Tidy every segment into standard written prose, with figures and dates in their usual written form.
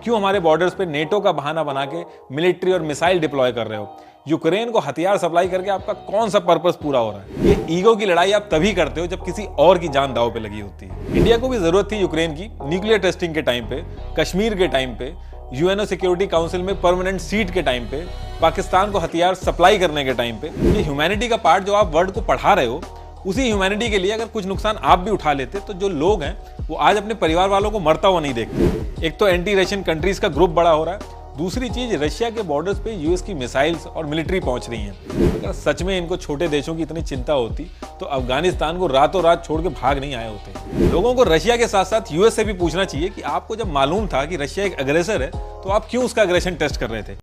क्यों हमारे बॉर्डर्स पे नेटो का बहाना बना के मिलिट्री और मिसाइल डिप्लॉय कर रहे हो? यूक्रेन को हथियार सप्लाई करके आपका कौन सा पर्पस पूरा हो रहा है? ये ईगो की लड़ाई आप तभी करते हो जब किसी और की जान दांव पे लगी होती है। इंडिया को भी जरूरत थी यूक्रेन की न्यूक्लियर टेस्टिंग के टाइम पे, कश्मीर के टाइम पे, यूएनओ सिक्योरिटी काउंसिल में परमानेंट सीट के टाइम पे, पाकिस्तान को हथियार सप्लाई करने के टाइम पे। ये ह्यूमैनिटी का पार्ट जो आप वर्ल्ड को पढ़ा रहे हो, उसी ह्यूमैनिटी के लिए अगर कुछ नुकसान आप भी उठा लेते तो जो लोग हैं वो आज अपने परिवार वालों को मरता हुआ नहीं देखते। एक तो एंटी रशियन कंट्रीज का ग्रुप बड़ा हो रहा है, दूसरी चीज रशिया के बॉर्डर्स पे यूएस की मिसाइल्स और मिलिट्री पहुंच रही हैं। अगर सच में इनको छोटे देशों की इतनी चिंता होती तो अफगानिस्तान को रातों रात छोड़ के भाग नहीं आए होते। लोगों को रशिया के साथ साथ यूएस से भी पूछना चाहिए कि आपको जब मालूम था कि रशिया एक अग्रेसर है तो आप क्यों उसका अग्रेशन टेस्ट कर रहे थे?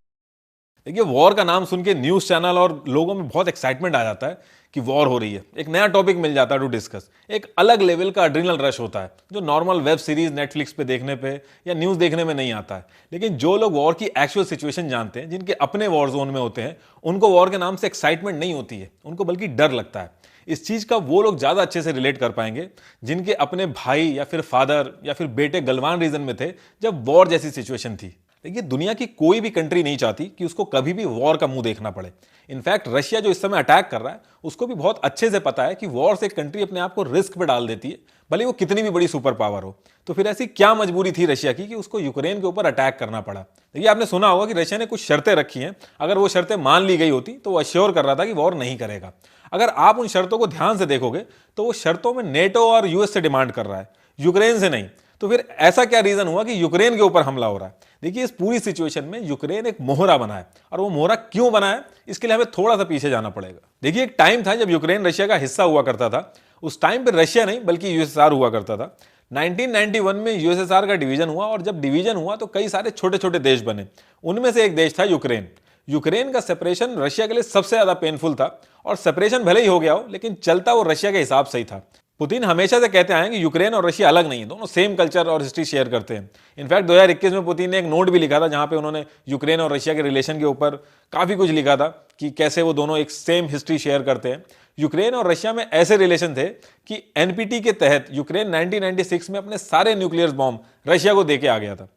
देखिए, वॉर का नाम सुन के न्यूज चैनल और लोगों में बहुत एक्साइटमेंट आ जाता है कि वॉर हो रही है, एक नया टॉपिक मिल जाता है टू डिस्कस, एक अलग लेवल का एड्रिनल रश होता है जो नॉर्मल वेब सीरीज नेटफ्लिक्स पे देखने पे या न्यूज देखने में नहीं आता है। लेकिन जो लोग वॉर की एक्चुअल सिचुएशन जानते हैं, जिनके अपने वॉर जोन में होते हैं, उनको वॉर के नाम से एक्साइटमेंट नहीं होती है, उनको बल्कि डर लगता है। इस चीज का वो लोग ज्यादा अच्छे से रिलेट कर पाएंगे जिनके अपने भाई या फिर फादर या फिर बेटे गलवान रीजन में थे जब वॉर जैसी सिचुएशन थी। देखिए, दुनिया की कोई भी कंट्री नहीं चाहती कि उसको कभी भी वॉर का मुंह देखना पड़े। इनफैक्ट रशिया जो इस समय अटैक कर रहा है उसको भी बहुत अच्छे से पता है कि वॉर से कंट्री अपने आप को रिस्क पे डाल देती है, भले वो कितनी भी बड़ी सुपर पावर हो। तो फिर ऐसी क्या मजबूरी थी रशिया की कि उसको यूक्रेन के ऊपर अटैक करना पड़ा? देखिए, आपने सुना होगा कि रशिया ने कुछ शर्तें रखी हैं, अगर वो शर्तें मान ली गई होती तो वो अश्योर कर रहा था कि वॉर नहीं करेगा। अगर आप उन शर्तों को ध्यान से देखोगे तो वो शर्तों में नेटो और यूएस से डिमांड कर रहा है, यूक्रेन से नहीं। तो फिर ऐसा क्या रीजन हुआ कि यूक्रेन के ऊपर हमला हो रहा है? देखिए, इस पूरी सिचुएशन में यूक्रेन एक मोहरा बना है, और वो मोहरा क्यों बना है इसके लिए हमें थोड़ा सा पीछे जाना पड़ेगा। देखिए, एक टाइम था जब यूक्रेन रशिया का हिस्सा हुआ करता था। उस टाइम पे रशिया नहीं बल्कि यूएसएसआर हुआ करता था। 1991 में यूएसएसआर का डिवीजन हुआ, और जब डिवीजन हुआ तो कई सारे छोटे छोटे देश बने। उनमें से एक देश था यूक्रेन। यूक्रेन का सेपरेशन रशिया के लिए सबसे ज्यादा पेनफुल था, और सेपरेशन भले ही हो गया हो लेकिन चलता वो रशिया के हिसाब से ही था। पुतिन हमेशा से कहते आए कि यूक्रेन और रशिया अलग नहीं है, दोनों सेम कल्चर और हिस्ट्री शेयर करते हैं। इनफैक्ट 2021 में पुतिन ने एक नोट भी लिखा था जहां पे उन्होंने यूक्रेन और रशिया के रिलेशन के ऊपर काफी कुछ लिखा था कि कैसे वो दोनों एक सेम हिस्ट्री शेयर करते हैं। यूक्रेन और रशिया में ऐसे रिलेशन थे कि एनपीटी के तहत यूक्रेन 1996 में अपने सारे न्यूक्लियर बॉम्ब रशिया को देके आ गया था।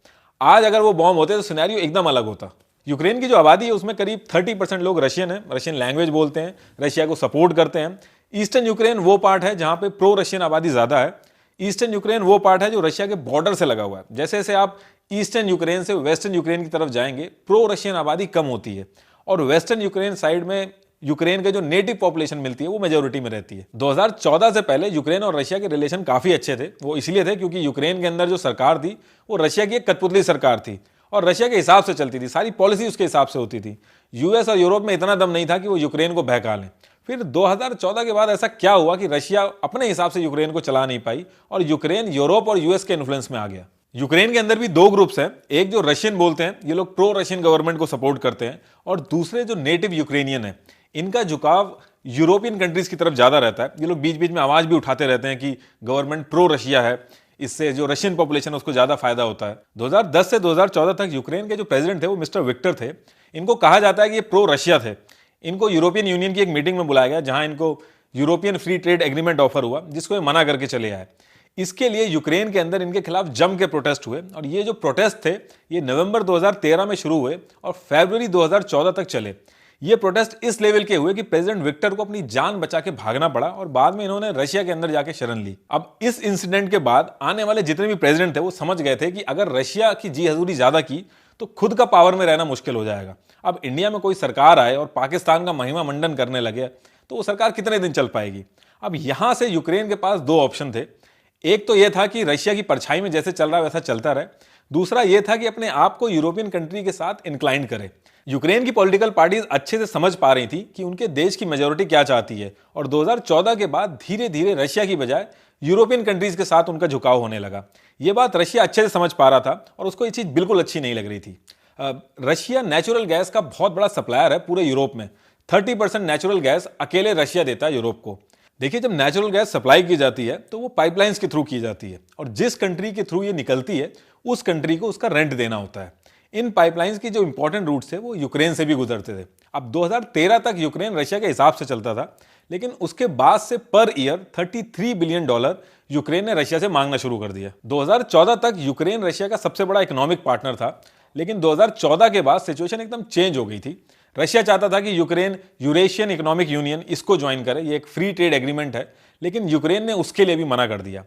आज अगर वो बॉम्ब होते तो सिनेरियो एकदम अलग होता। यूक्रेन की जो आबादी है उसमें करीब 30% लोग रशियन है, रशियन लैंग्वेज बोलते हैं, रशिया को सपोर्ट करते हैं। ईस्टर्न यूक्रेन वो पार्ट है जहां पे प्रो रशियन आबादी ज्यादा है। ईस्टर्न यूक्रेन वो पार्ट है जो रशिया के बॉर्डर से लगा हुआ है। जैसे जैसे आप ईस्टर्न यूक्रेन से वेस्टर्न यूक्रेन की तरफ जाएंगे, प्रो रशियन आबादी कम होती है, और वेस्टर्न यूक्रेन साइड में यूक्रेन के जो नेटिव पॉपुलेशन मिलती है वो मेजोरिटी में रहती है। 2014 से पहले यूक्रेन और रशिया के रिलेशन काफी अच्छे थे। वो इसलिए थे क्योंकि यूक्रेन के अंदर जो सरकार थी वो रशिया की एक कठपुतली सरकार थी, और रशिया के हिसाब से चलती थी, सारी पॉलिसी उसके हिसाब से होती थी। यूएस और यूरोप में इतना दम नहीं था कि वो यूक्रेन को बहका लें। फिर 2014 के बाद ऐसा क्या हुआ कि रशिया अपने हिसाब से यूक्रेन को चला नहीं पाई, और यूक्रेन यूरोप और यूएस के इन्फ्लुएंस में आ गया। यूक्रेन के अंदर भी दो ग्रुप्स हैं, एक जो रशियन बोलते हैं, ये लोग प्रो रशियन गवर्नमेंट को सपोर्ट करते हैं, और दूसरे जो नेटिव यूक्रेनियन है, इनका झुकाव यूरोपियन कंट्रीज की तरफ ज्यादा रहता है। ये लोग बीच बीच में आवाज भी उठाते रहते हैं कि गवर्नमेंट प्रो रशिया है, इससे जो रशियन पॉपुलेशन है उसको ज्यादा फायदा होता है। 2010 से 2014 तक यूक्रेन के जो प्रेसिडेंट थे वो मिस्टर विक्टर थे। इनको कहा जाता है कि ये प्रो रशिया थे। इनको यूरोपियन यूनियन की एक मीटिंग में बुलाया गया जहां इनको European free trade agreement offer हुआ, जिसको ये मना करके चले आए। इसके लिए यूक्रेन के अंदर इनके खिलाफ जम के प्रोटेस्ट हुए, और ये जो प्रोटेस्ट थे ये नवंबर 2013 में शुरू हुए और फरवरी 2014 तक चले। ये प्रोटेस्ट इस लेवल के हुए कि प्रेसिडेंट विक्टर को अपनी जान बचा के भागना पड़ा, और बाद में इन्होंने रशिया के अंदर जाके शरण ली। अब इस इंसिडेंट के बाद आने वाले जितने भी प्रेसिडेंट थे वो समझ गए थे कि अगर रशिया की जी हजूरी ज्यादा की तो खुद का पावर में रहना मुश्किल हो जाएगा। अब इंडिया में कोई सरकार आए और पाकिस्तान का महिमा मंडन करने लगे तो वो सरकार कितने दिन चल पाएगी? अब यहां से यूक्रेन के पास दो ऑप्शन थे। एक तो यह था कि रशिया की परछाई में जैसे चल रहा है वैसा चलता रहे, दूसरा यह था कि अपने आप को यूरोपियन कंट्री के साथ इंक्लाइन करे। यूक्रेन की पॉलिटिकल पार्टीज अच्छे से समझ पा रही थी कि उनके देश की मेजोरिटी क्या चाहती है, और 2014 के बाद धीरे धीरे रशिया की बजाय यूरोपियन कंट्रीज के साथ उनका झुकाव होने लगा। यह बात रशिया अच्छे से समझ पा रहा था, और उसको ये चीज बिल्कुल अच्छी नहीं लग रही थी। रशिया नेचुरल गैस का बहुत बड़ा सप्लायर है पूरे यूरोप में। 30% नेचुरल गैस अकेले रशिया देता है यूरोप को। देखिए, जब नेचुरल गैस सप्लाई की जाती है तो वो पाइपलाइंस के थ्रू की जाती है, और जिस कंट्री के थ्रू ये निकलती है उस कंट्री को उसका रेंट देना होता है। इन पाइपलाइंस की जो इंपॉर्टेंट रूट्स थे वो यूक्रेन से भी गुजरते थे। अब 2013 तक यूक्रेन रशिया के हिसाब से चलता था, लेकिन उसके बाद से पर ईयर $33 बिलियन यूक्रेन ने रशिया से मांगना शुरू कर दिया। 2014 तक यूक्रेन रशिया का सबसे बड़ा इकोनॉमिक पार्टनर था, लेकिन 2014 के बाद सिचुएशन एकदम चेंज हो गई थी। रशिया चाहता था कि यूक्रेन यूरेशियन इकोनॉमिक यूनियन इसको ज्वाइन करे, ये एक फ्री ट्रेड एग्रीमेंट है, लेकिन यूक्रेन ने उसके लिए भी मना कर दिया।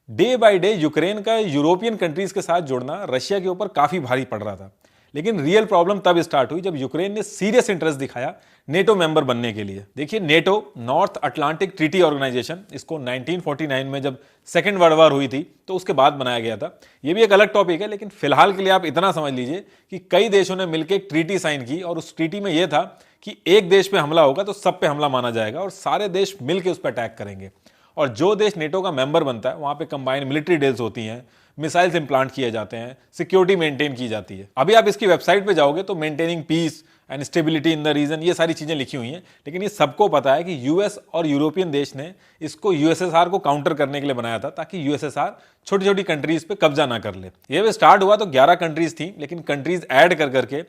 डे बाय डे यूक्रेन का यूरोपियन कंट्रीज के साथ जुड़ना रशिया के ऊपर काफी भारी पड़ रहा था। लेकिन रियल प्रॉब्लम तब स्टार्ट हुई जब यूक्रेन ने सीरियस इंटरेस्ट दिखाया नेटो मेंबर बनने के लिए। देखिए, NATO North Atlantic Treaty Organization, इसको 1949 में जब सेकेंड वर्ल्ड वॉर हुई थी तो उसके बाद बनाया गया था। यह भी एक अलग टॉपिक है, लेकिन फिलहाल के लिए आप इतना समझ लीजिए कि कई देशों ने मिलकर एक ट्रीटी साइन की और उस ट्रीटी में यह था कि एक देश पे हमला होगा तो सब पे हमला माना जाएगा और सारे देश मिलकर उस पर अटैक करेंगे। और जो देश नेटो का मेंबर बनता है वहां पे कंबाइंड मिलिट्री ड्रिल्स होती हैं, मिसाइल्स इंप्लांट किए जाते हैं, सिक्योरिटी मेंटेन की जाती है। अभी आप इसकी वेबसाइट पे जाओगे तो maintaining peace and stability in the region, ये सारी चीजें लिखी हुई हैं। लेकिन ये सबको पता है कि यूएस और यूरोपियन देश ने इसको यूएसएसआर को काउंटर करने के लिए बनाया था, ताकि यूएसएसआर छोटी छोटी कंट्रीज पे कब्जा ना कर ले। ये भी स्टार्ट हुआ तो 11 कंट्रीज थी, लेकिन कंट्रीज ऐड कर करके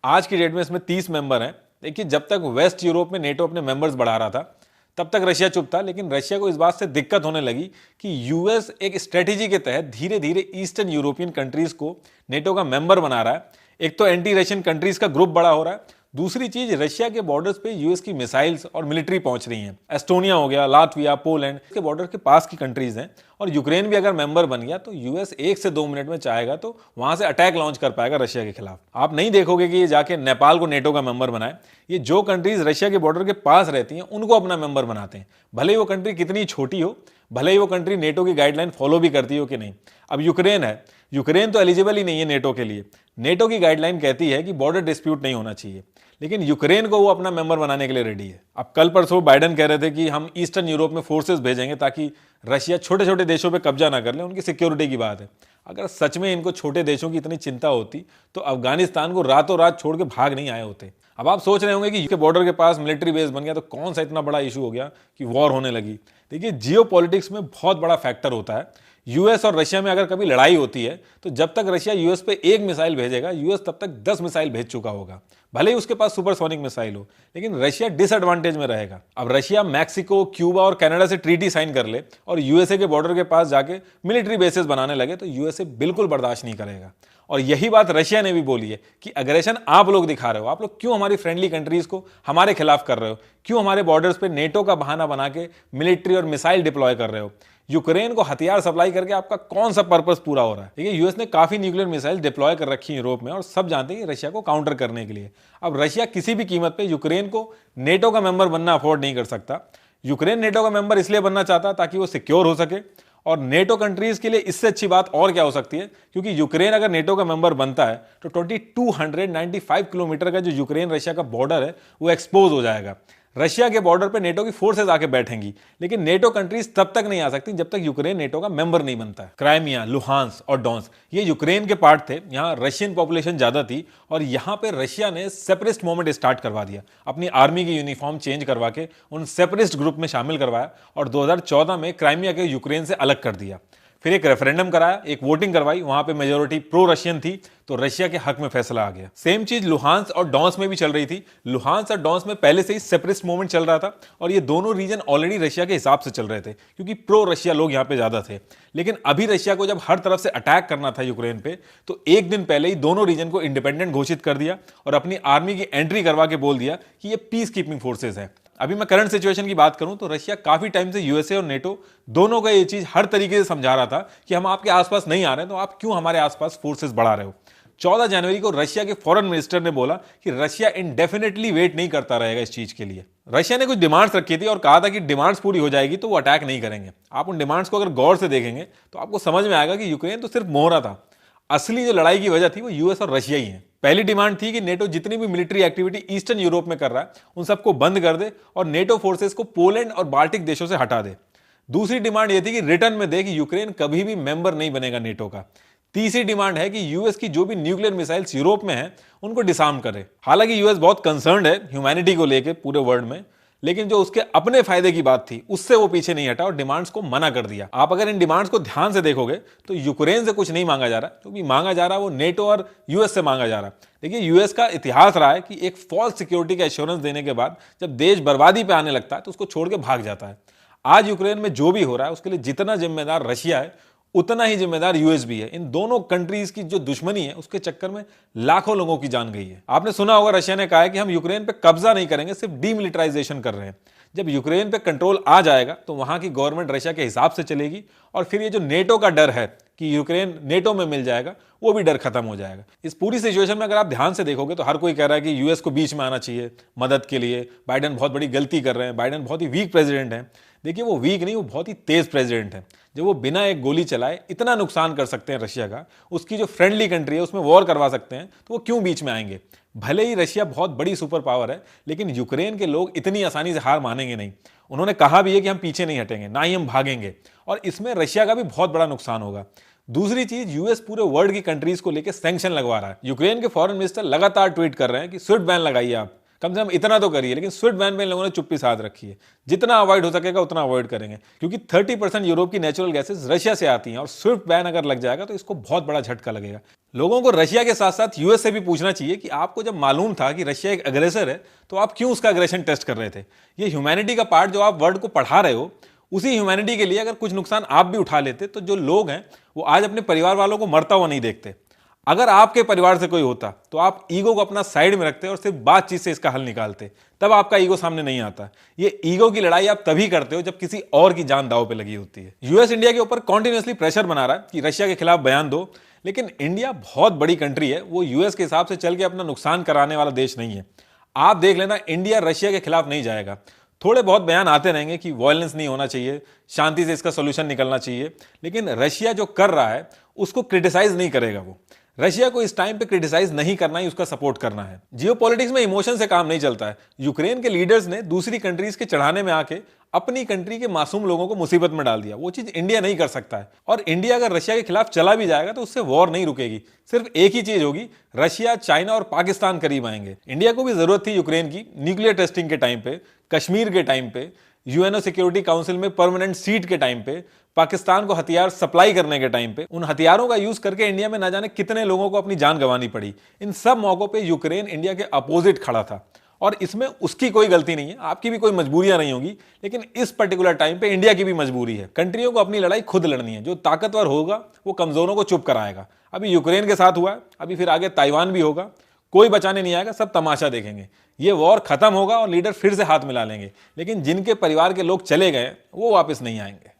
आज की डेट में इसमें 30 मेंबर हैं। देखिए, जब तक वेस्ट यूरोप में नेटो अपने मेंबर्स बढ़ा रहा था तब तक रशिया चुप था, लेकिन रशिया को इस बात से दिक्कत होने लगी कि यूएस एक स्ट्रेटेजी के तहत धीरे धीरे ईस्टर्न यूरोपियन कंट्रीज को नेटो का मेंबर बना रहा है। एक तो एंटी रशियन कंट्रीज का ग्रुप बड़ा हो रहा है, दूसरी चीज रशिया के बॉर्डर्स पे यूएस की मिसाइल्स और मिलिट्री पहुंच रही हैं। एस्टोनिया हो गया, लातविया, पोलैंड के बॉर्डर के पास की कंट्रीज हैं, और यूक्रेन भी अगर मेंबर बन गया तो यूएस 1 से 2 मिनट में चाहेगा तो वहां से अटैक लॉन्च कर पाएगा रशिया के खिलाफ। आप नहीं देखोगे कि ये जाके नेपाल को नेटो का मेंबर बनाए। ये जो कंट्रीज रशिया के बॉर्डर के पास रहती हैं उनको अपना मेंबर बनाते हैं, भले ही वो कंट्री कितनी छोटी हो, भले ही वो कंट्री नेटो की गाइडलाइन फॉलो भी करती हो कि नहीं। अब यूक्रेन है, यूक्रेन तो एलिजिबल ही नहीं है नेटो के लिए। नेटो की गाइडलाइन कहती है कि बॉर्डर डिस्प्यूट नहीं होना चाहिए, लेकिन यूक्रेन को वो अपना मेंबर बनाने के लिए रेडी है। अब कल परसों बाइडेन कह रहे थे कि हम ईस्टर्न यूरोप में फोर्सेस भेजेंगे ताकि रशिया छोटे छोटे देशों पे कब्जा ना कर ले, उनकी सिक्योरिटी की बात है। अगर सच में इनको छोटे देशों की इतनी चिंता होती तो अफगानिस्तान को रातों रात छोड़ के भाग नहीं आए होते। अब आप सोच रहे होंगे कि यूके बॉर्डर के पास मिलिट्री बेस बन गया तो कौन सा इतना बड़ा इशू हो गया कि वॉर होने लगी। देखिए, जियो पॉलिटिक्स में बहुत बड़ा फैक्टर होता है। यूएस और रशिया में अगर कभी लड़ाई होती है तो जब तक रशिया यूएस पे 1 मिसाइल भेजेगा, यूएस तब तक 10 मिसाइल भेज चुका होगा। भले ही उसके पास सुपरसोनिक मिसाइल हो, लेकिन रशिया डिसएडवांटेज में रहेगा। अब रशिया मैक्सिको, क्यूबा और कनाडा से ट्रीटी साइन कर ले और यूएसए के बॉर्डर के पास जाके मिलिट्री बेसेस बनाने लगे तो यूएसए बिल्कुल बर्दाश्त नहीं करेगा। और यही बात रशिया ने भी बोली है कि अग्रेशन आप लोग दिखा रहे हो, आप लोग क्यों हमारी फ्रेंडली कंट्रीज को हमारे खिलाफ कर रहे हो, क्यों हमारे बॉर्डर्स पे नेटो का बहाना बना के मिलिट्री और मिसाइल डिप्लॉय कर रहे हो, यूक्रेन को हथियार सप्लाई करके आपका कौन सा पर्पस पूरा हो रहा है। देखिए, यूएस ने काफी न्यूक्लियर मिसाइल डिप्लॉय कर रखी है यूरोप में और सब जानते हैं कि रशिया को काउंटर करने के लिए। अब रशिया किसी भी कीमत पे यूक्रेन को नेटो का मेंबर बनना अफोर्ड नहीं कर सकता। यूक्रेन नेटो का मेंबर इसलिए बनना चाहता ताकि वो सिक्योर हो सके, और नेटो कंट्रीज के लिए इससे अच्छी बात और क्या हो सकती है, क्योंकि यूक्रेन अगर नेटो का मेंबर बनता है तो 2295 किलोमीटर का जो यूक्रेन रशिया का बॉर्डर है वो एक्सपोज हो जाएगा। रशिया के बॉर्डर पे नेटो की फोर्सेज आके बैठेंगी, लेकिन नेटो कंट्रीज तब तक नहीं आ सकती जब तक यूक्रेन नेटो का मेंबर नहीं बनता है। क्राइमिया, लुहांस और डॉन्स ये यूक्रेन के पार्ट थे। यहाँ रशियन पॉपुलेशन ज्यादा थी और यहाँ पे रशिया ने सेपरेटिस्ट मूवमेंट स्टार्ट करवा दिया, अपनी आर्मी की यूनिफॉर्म चेंज करवा के उन सेपरेटिस्ट ग्रुप में शामिल करवाया और 2014 में क्राइमिया के यूक्रेन से अलग कर दिया। फिर एक रेफरेंडम कराया, एक वोटिंग करवाई, वहां पे मेजोरिटी प्रो रशियन थी तो रशिया के हक में फैसला आ गया। सेम चीज लुहांस और डॉन्स में भी चल रही थी। लुहांस और डॉन्स में पहले से ही सेपरेटिस्ट मूवमेंट चल रहा था और ये दोनों रीजन ऑलरेडी रशिया के हिसाब से चल रहे थे क्योंकि प्रो रशिया लोग यहाँ पे ज्यादा थे। लेकिन अभी रशिया को जब हर तरफ से अटैक करना था यूक्रेन पे, तो एक दिन पहले ही दोनों रीजन को इंडिपेंडेंट घोषित कर दिया और अपनी आर्मी की एंट्री करवा के बोल दिया कि ये पीस कीपिंग फोर्सेज है। अभी मैं करंट सिचुएशन की बात करूं तो रशिया काफी टाइम से यूएसए और नेटो दोनों का ये चीज हर तरीके से समझा रहा था कि हम आपके आसपास नहीं आ रहे तो आप क्यों हमारे आसपास फोर्सेस बढ़ा रहे हो। 14 जनवरी को रशिया के फॉरेन मिनिस्टर ने बोला कि रशिया इंडेफिनेटली वेट नहीं करता रहेगा इस चीज के लिए। रशिया ने कुछ डिमांड्स रखी थी और कहा था कि डिमांड्स पूरी हो जाएगी तो वो अटैक नहीं करेंगे। आप उन डिमांड्स को अगर गौर से देखेंगे तो आपको समझ में आएगा कि यूक्रेन तो सिर्फ मोहरा था, असली जो लड़ाई की वजह थी वो यूएस और रशिया ही है। पहली डिमांड थी कि नेटो जितनी भी मिलिट्री एक्टिविटी ईस्टर्न यूरोप में कर रहा है उन सबको बंद कर दे और नेटो फोर्सेस को पोलैंड और बाल्टिक देशों से हटा दे। दूसरी डिमांड यह थी कि रिटर्न में दे कि यूक्रेन कभी भी मेंबर नहीं बनेगा नेटो का। तीसरी डिमांड है कि यूएस की जो भी न्यूक्लियर मिसाइल्स यूरोप में हैं उनको डिसआर्म करे। हालांकि यूएस बहुत कंसर्न्ड है ह्यूमैनिटी को लेकर पूरे वर्ल्ड में, लेकिन जो उसके अपने फायदे की बात थी उससे वो पीछे नहीं हटा और डिमांड्स को मना कर दिया। आप अगर इन डिमांड्स को ध्यान से देखोगे तो यूक्रेन से कुछ नहीं मांगा जा रहा, जो भी मांगा जा रहा है वो नेटो और यूएस से मांगा जा रहा है। देखिए, यूएस का इतिहास रहा है कि एक फॉल्स सिक्योरिटी का एश्योरेंस देने के बाद जब देश बर्बादी पे आने लगता है तो उसको छोड़ के भाग जाता है। आज यूक्रेन में जो भी हो रहा है उसके लिए जितना जिम्मेदार रशिया है उतना ही जिम्मेदार यूएस भी है। इन दोनों कंट्रीज की जो दुश्मनी है उसके चक्कर में लाखों लोगों की जान गई है। आपने सुना होगा रशिया ने कहा है कि हम यूक्रेन पे कब्जा नहीं करेंगे, सिर्फ डीमिलिटराइजेशन कर रहे हैं। जब यूक्रेन पे कंट्रोल आ जाएगा तो वहां की गवर्नमेंट रशिया के हिसाब से चलेगी और फिर ये जो नेटो का डर है कि यूक्रेन नेटो में मिल जाएगा वो भी डर खत्म हो जाएगा। इस पूरी सिचुएशन में अगर आप ध्यान से देखोगे तो हर कोई कह रहा है कि यूएस को बीच में आना चाहिए मदद के लिए, बाइडेन बहुत बड़ी गलती कर रहे हैं, बाइडेन बहुत ही वीक प्रेसिडेंट है। देखिए, वो वीक नहीं, वो बहुत ही तेज प्रेसिडेंट है। जब वो बिना एक गोली चलाए इतना नुकसान कर सकते हैं रशिया का, उसकी जो फ्रेंडली कंट्री है उसमें वॉर करवा सकते हैं, तो वो क्यों बीच में आएंगे? भले ही रशिया बहुत बड़ी सुपर पावर है, लेकिन यूक्रेन के लोग इतनी आसानी से हार मानेंगे नहीं। उन्होंने कहा भी है कि हम पीछे नहीं हटेंगे, ना ही हम भागेंगे, और इसमें रशिया का भी बहुत बड़ा नुकसान होगा। दूसरी चीज, यूएस पूरे वर्ल्ड की कंट्रीज को लेकर सैंक्शन लगवा रहा है। यूक्रेन के फॉरेन मिनिस्टर लगातार ट्वीट कर रहे हैं कि स्विफ्ट बैन लगाइए, आप कम से कम इतना तो करिए। लेकिन स्विफ्ट बैन में इन लोगों ने चुप्पी साध रखी है। जितना अवॉइड हो सकेगा उतना अवॉइड करेंगे, क्योंकि 30% यूरोप की नेचुरल गैसेस रशिया से आती हैं और स्विफ्ट बैन अगर लग जाएगा तो इसको बहुत बड़ा झटका लगेगा। लोगों को रशिया के साथ साथ यूएस से भी पूछना चाहिए कि आपको जब मालूम था कि रशिया एक अग्रेसर है तो आप क्यों उसका अग्रेशन टेस्ट कर रहे थे? ये ह्यूमैनिटी का पार्ट जो आप वर्ल्ड को पढ़ा रहे हो, उसी ह्यूमैनिटी के लिए अगर कुछ नुकसान आप भी उठा लेते तो जो लोग हैं वो आज अपने परिवार वालों को मरता हुआ नहीं देखते। अगर आपके परिवार से कोई होता तो आप ईगो को अपना साइड में रखते और सिर्फ बातचीत से इसका हल निकालते, तब आपका ईगो सामने नहीं आता। ये ईगो की लड़ाई आप तभी करते हो जब किसी और की जान दांव पे लगी होती है। यूएस इंडिया के ऊपर कॉन्टिन्यूसली प्रेशर बना रहा है कि रशिया के खिलाफ बयान दो, लेकिन इंडिया बहुत बड़ी कंट्री है, वो यूएस के हिसाब से चल के अपना नुकसान कराने वाला देश नहीं है। आप देख लेना, इंडिया रशिया के खिलाफ नहीं जाएगा। थोड़े बहुत बयान आते रहेंगे कि वायलेंस नहीं होना चाहिए, शांति से इसका सोल्यूशन निकलना चाहिए, लेकिन रशिया जो कर रहा है उसको क्रिटिसाइज नहीं करेगा। वो रशिया को इस टाइम पे क्रिटिसाइज नहीं करना ही उसका सपोर्ट करना है। जियोपॉलिटिक्स में इमोशन से काम नहीं चलता है। यूक्रेन के लीडर्स ने दूसरी कंट्रीज के चढ़ाने में आके अपनी कंट्री के मासूम लोगों को मुसीबत में डाल दिया। वो चीज इंडिया नहीं कर सकता है, और इंडिया अगर रशिया के खिलाफ चला भी जाएगा तो उससे वॉर नहीं रुकेगी। सिर्फ एक ही चीज होगी, रशिया, चाइना और पाकिस्तान करीब आएंगे। इंडिया को भी जरूरत थी यूक्रेन की न्यूक्लियर टेस्टिंग के टाइम पे, कश्मीर के टाइम पे, यूएनओ सिक्योरिटी काउंसिल में परमानेंट सीट के टाइम पे, पाकिस्तान को हथियार सप्लाई करने के टाइम पे। उन हथियारों का यूज करके इंडिया में ना जाने कितने लोगों को अपनी जान गंवानी पड़ी। इन सब मौकों पे यूक्रेन इंडिया के अपोजिट खड़ा था, और इसमें उसकी कोई गलती नहीं है, आपकी भी कोई मजबूरियां नहीं होगी, लेकिन इस पर्टिकुलर टाइम पे इंडिया की भी मजबूरी है। कंट्रियों को अपनी लड़ाई खुद लड़नी है। जो ताकतवर होगा वो कमजोरों को चुप कराएगा। अभी यूक्रेन के साथ हुआ है, अभी फिर आगे ताइवान भी होगा। कोई बचाने नहीं आएगा, सब तमाशा देखेंगे। ये वॉर खत्म होगा और लीडर फिर से हाथ मिला लेंगे, लेकिन जिनके परिवार के लोग चले गए वो वापस नहीं आएंगे।